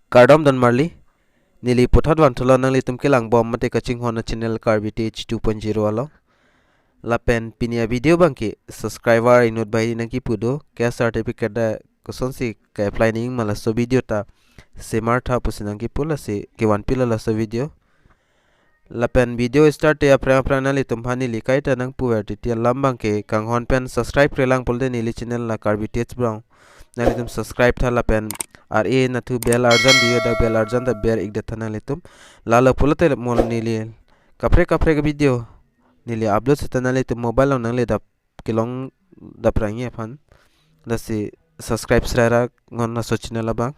Kardom dan Marley nili pothat wan thula nang litum ke lang bom mate kaching hona channel Karbi 2.0 alo lapen pinia video bangki subscriber inut bai nang ki pudo ke certificate da Koson si ka apply ning mala so video ta semar tha pusinang ki pula si ke wan pila la so video lapen video start ya prana litum hani likai ta nang puverti ti lambang ke kang hon pen subscribe krelang polde nili channel la Karbi brown nalitum subscribe tha lapen RA na tu bell arjan dia da bell arjan da bear ik datana litum lala pulote mol nili kapre ke video nili upload setana litum mobile on nang le da kilong da prangi aphan da si subscribe srara ngon na sochina labang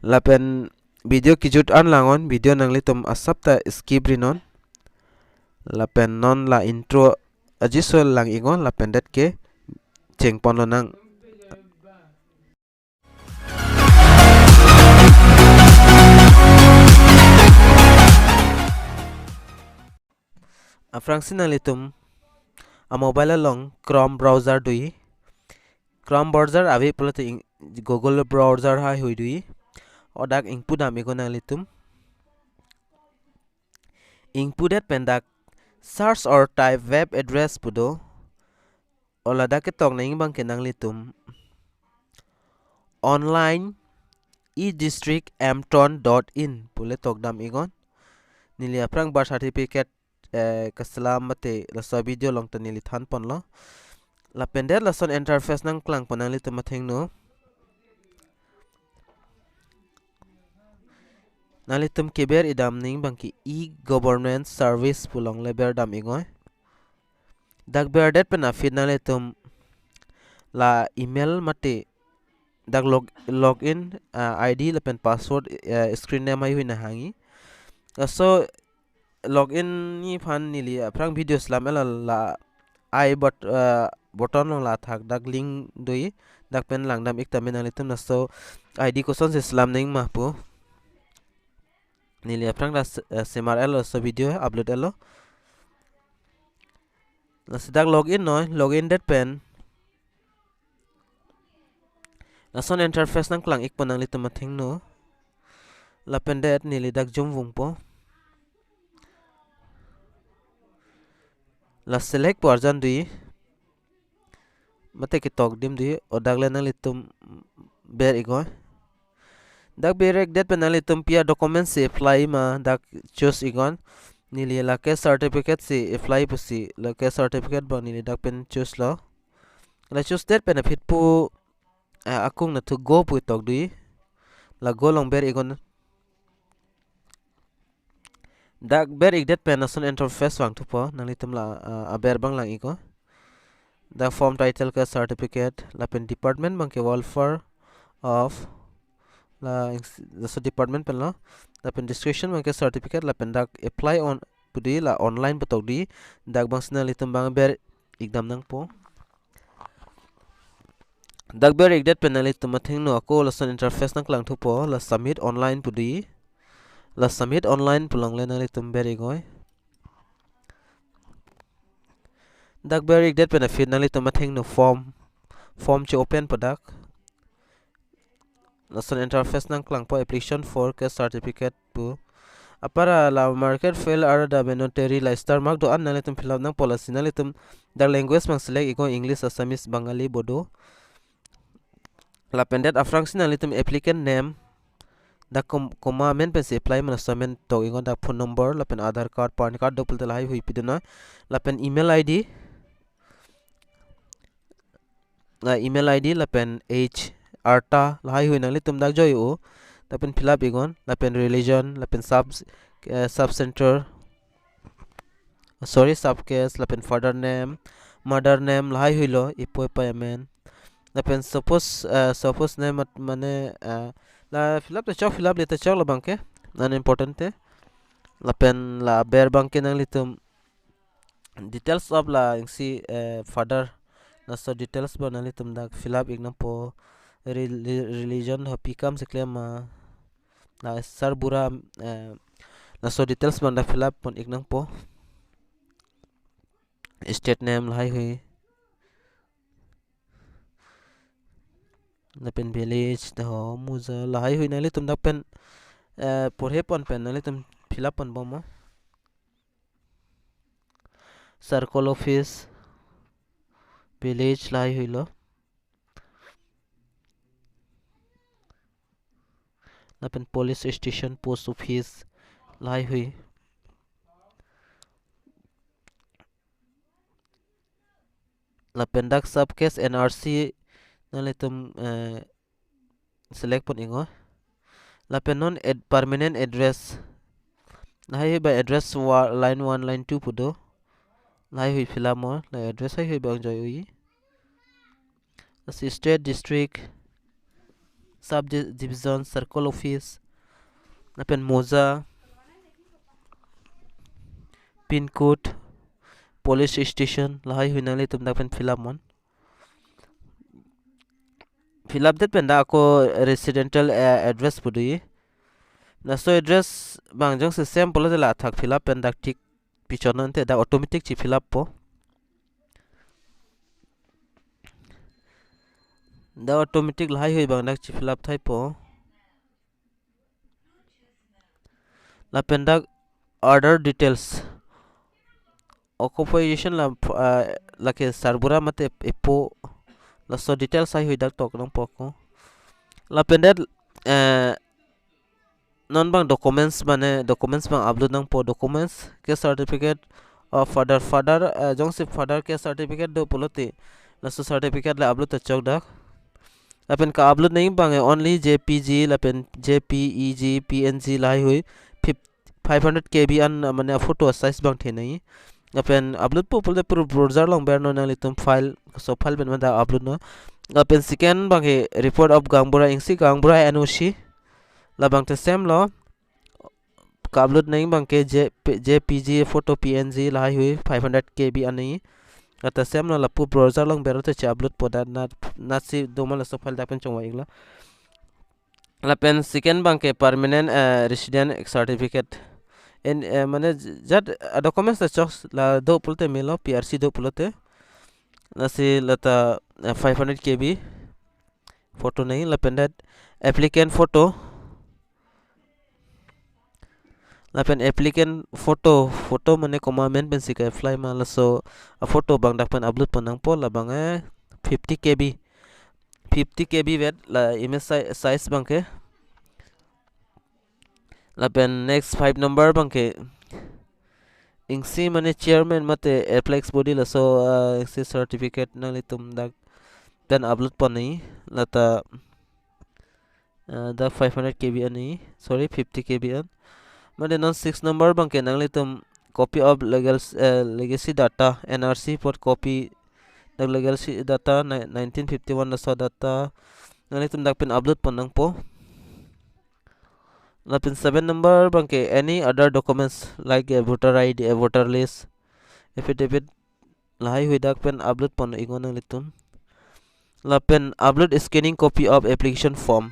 lapen video kijut an langon video nang litum asapta skip rinon lapen non la intro ajisol lang ingon lapen dat ke chengpon lo nang Frangsin litum a mobile long Chrome browser dui Chrome browser avi pulote Google browser hai hui dui odak input ami gona litum input pendak search or type web address pudo olada ke tong nang bang kenang litum online edistrict.mton.in pule tokdam igon nili aprang birth certificate Kasilam mate la video long tanili than pon lo la pender la son interface nang klang ponang litum matheng no nalitum keber idam ning bangki e-government service pulong leber dam igoy dak ber det pen afid nalitum la email mate dak login id la pen password screen name ai huina hangi so login ni phan nili aprang video slam la I button la thak dak link doi dak pen langdam ik tamen nalitum na so id Koson slam ning mahpu nili aprang da semar elo so video upload elo la sedak login noy login det pen la son interface nang klang ik ponang litum mathing no la pen det nili dak jom vungpo la select porjan dui mate ki tok dim dui odak le nang litum ber igoy dak berek det pen nang litum pia document se apply ma dak choose igon nili la ke certificate se apply pusi la ke certificate ba nili dak pen choose lo la choose det pen fit pu akung na tu go pu tok dui la go long ber igon dak ber ik det pen nason interface wang tu po nang litum la aber bang lang iko the form title ka certificate la pen department bang ke welfare of la so department pen lo la pen description bang ke certificate la pen dak apply on pudi la online putok di dak bang sna litum bang ber ikdam nang po dak ber ik det pen litum mathing no ko la son interface nang klang tu po la submit online pudi la submit online pulang le nang litum ber igoy dak ber ik det pen fit nang litum mathing no form che open padak nason interface nang klang po application for ke certificate pu apara la market fail ara da benotary la star mark do an nalitum fill up nang policy nalitum dar language mang select iko english assamese bengali bodo la pendet afrang sinalitum applicant name da comma men pen se apply man assignment to iko da phone number la pen Adhar Card PAN card do pulte lai hui piduna la pen email id la pen h arta lai hui nang litum dak joy o la pen fill up igon la pen religion la pen sub center sorry subcase la pen father name mother name lai hui lo ipo payment la pen suppose name mane la fill up le ta chok la bangke nan important te la pen la ber bangke nang litum details of la si father na so details ba nang litum dak fill up ignam po religion ho pikam se claim la sar bura na so details man da fill up pon ignam po state name lai hui na pen village the ho muza lahai hui nali tum dak pen porhe pon pen nali tum fill up pon bomo circle office village lahai hui lo na pen police station post office lahai hui la pen dak sub case nrc nali tum select pon ingo la pen non permanent address lahai hui by address line 1 line 2 pudo lahai hui fill up mo la address hai hui bang joy hui state district sub division circle office na pen moza pin code police station lahai hui nali tum dak pen fill up mon fill up det pen da ko residential address pudui na so address bang jong se same polo de la thak fill up pen dak tik pichon te da automatic chi fill up po da automatic lahai hui bang dak chi fill up thai po la pen dak order details occupation la ke sarbura mate epo la so details ai hui dak tok nang poko la pen det non bang documents bang upload nang po documents ke certificate of father jong se father ke certificate do pulote la so certificate la upload ta chok dak la pen ka upload nahi bang only jpg la pen jpeg png lai hui 500 kb an mane photo size bang the nahi la pen upload po pul pur browser long ber no na litum file so file ben da upload no la pen scan bang report of gangbura ingsi gangbura noc la bang te same lo ka upload nahi bang ke jpg photo png lai hui 500 kb an nahi ata same lo la pu browser long ber te upload po da na si do mal so file da pen chongwa igla la pen second bang ke permanent resident certificate en mane jat documents ta chok la do pulte milo prc do pulote Lasi lata 500 kb photo nahi la pen that applicant photo la pen applicant photo mane commandment pen sika fly ma la so a photo bang dak pen upload panang po la bang 50 kb 50 kb vet la image size bang ke la pen next 5 number bang ke ingsi mane chairman mate aplex body la so ingsi certificate na litum dak dan upload pani lata da 500 kb ani sorry 50 kb an mane non 6 number bang ke nang litum copy of legacy data nrc pot copy dak legacy data 1951 la so data nang litum dak pen upload panang po la pin 7 number bang ke any other documents like a voter id a voter list affidavit lahai hui dak pen upload pon ingon nang litum la pen upload scanning copy of application form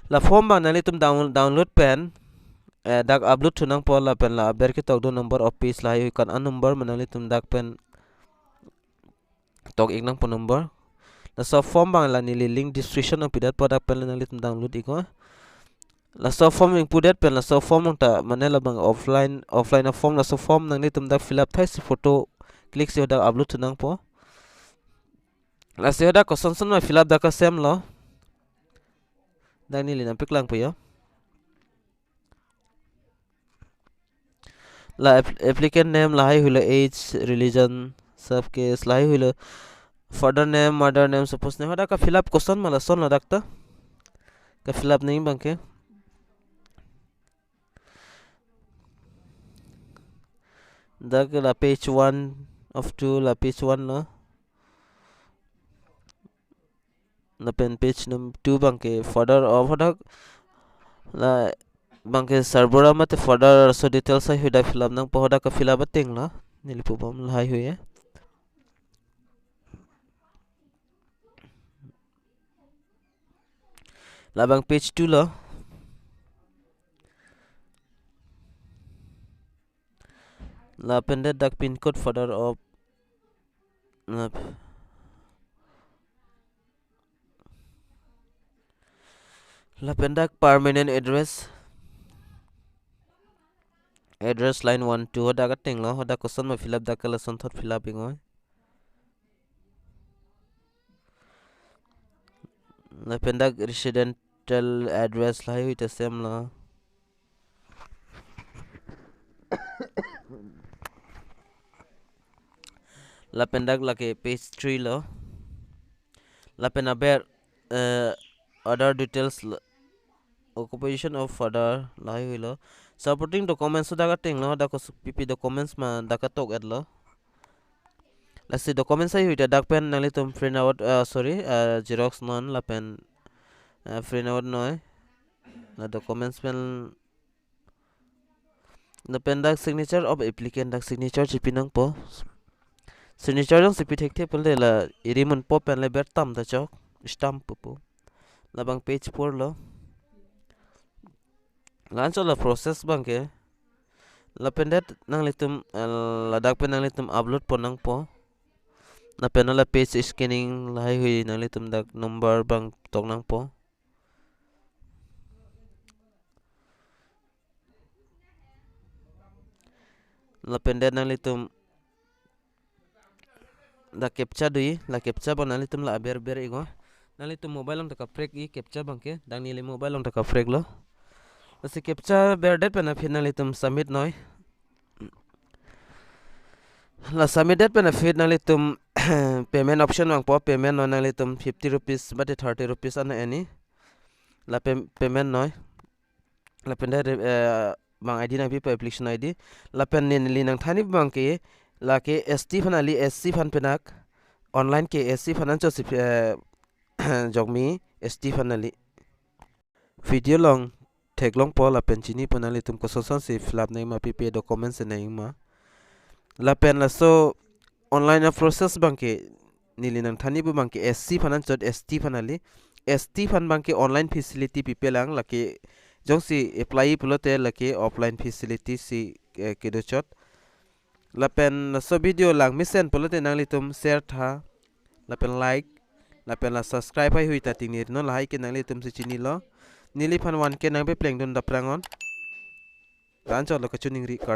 la form bang nang litum download pen dak upload thunang po la pen la ber ke tok do number of page lahai hui kan an number manang litum dak pen tok ik nang po number la so form bang la ni link description ang pidat po dak pen nang litum download iko la so form ing pudet pen la so form nang ta mane la bang offline a form la so form nang litum dak fill up thai si photo click si dak upload thunang po la si dak Koson ma fill up dak sem lo dak ni linam paklang po yo la applicant name lahai hula age religion sub case lahai hula father name mother name suppose ne hoda ka fill up Koson mala son la dakta ka fill up nahi bang ke dak la page 1 of 2 la page 1 lo na pen page num 2 bang ke father of hoda la bang ke server mate father so details ai hoda fill up nang po hoda ka fill up teng la nilipu bam lahai huye la bang page 2 lo la pende dak pin code father of la pendak permanent address line 1 2 hoda ka tenglo hoda Koson ma fill up da kala son thot fill up ingoi la pendak residential address lai hui ta sem la la pendak la ke page 3 lo la penaber other details occupation of father lai hui lo supporting documents da ka tenglo da ko pp documents ma da ka tok at lo Lasi documents ai hui ta dak pen nali tum print out sorry xerox non la pen print out noi la documents pen la pen dak signature of applicant dak signature chipinang po signature dong sipi thek the pole la irimun po pen le ber tam da chok stamp po labang page 4 lo lan cho la process bang ke la pendet nang litum la dak pen nang litum upload po nang po na pen la page scanning lai hui nang litum dak number bang tok nang po la pendet nang litum da captcha dui la captcha bon nang litum la ber igo nang litum mobile ong taka frek I captcha bang ke dang ni le mobile ong taka frek lo Lasi captcha ber det pen aphin nang litum submit noi la submit det pen aphin nang litum payment option wang po payment noi nang litum 50 rupees bate 30 rupees ana any la payment noi la pen det bang ID nang pi application ID la pen nin li nang thani bang ke la ke ST phanali SC phan penak online ke SC phanan cho si jogmi ST phanali video long theklong po la pen chini panali tum ko sosan si flap nei ma pp documents nei ma la pen la so online process bangke nili nang thani bu bangke SC phanan chot ST phanali ST phan bangke online facility pp lang lake jongsi apply pulote lake offline facility si kedo chot la pen la so video Langme Sen pulote nang litum share tha la pen like la pen la subscribe hai hui ta tingir no la hai ke nang litum si chini lo nili phan 1 ke nang be pleng dun da prangon ran chot lo ka chuning ri card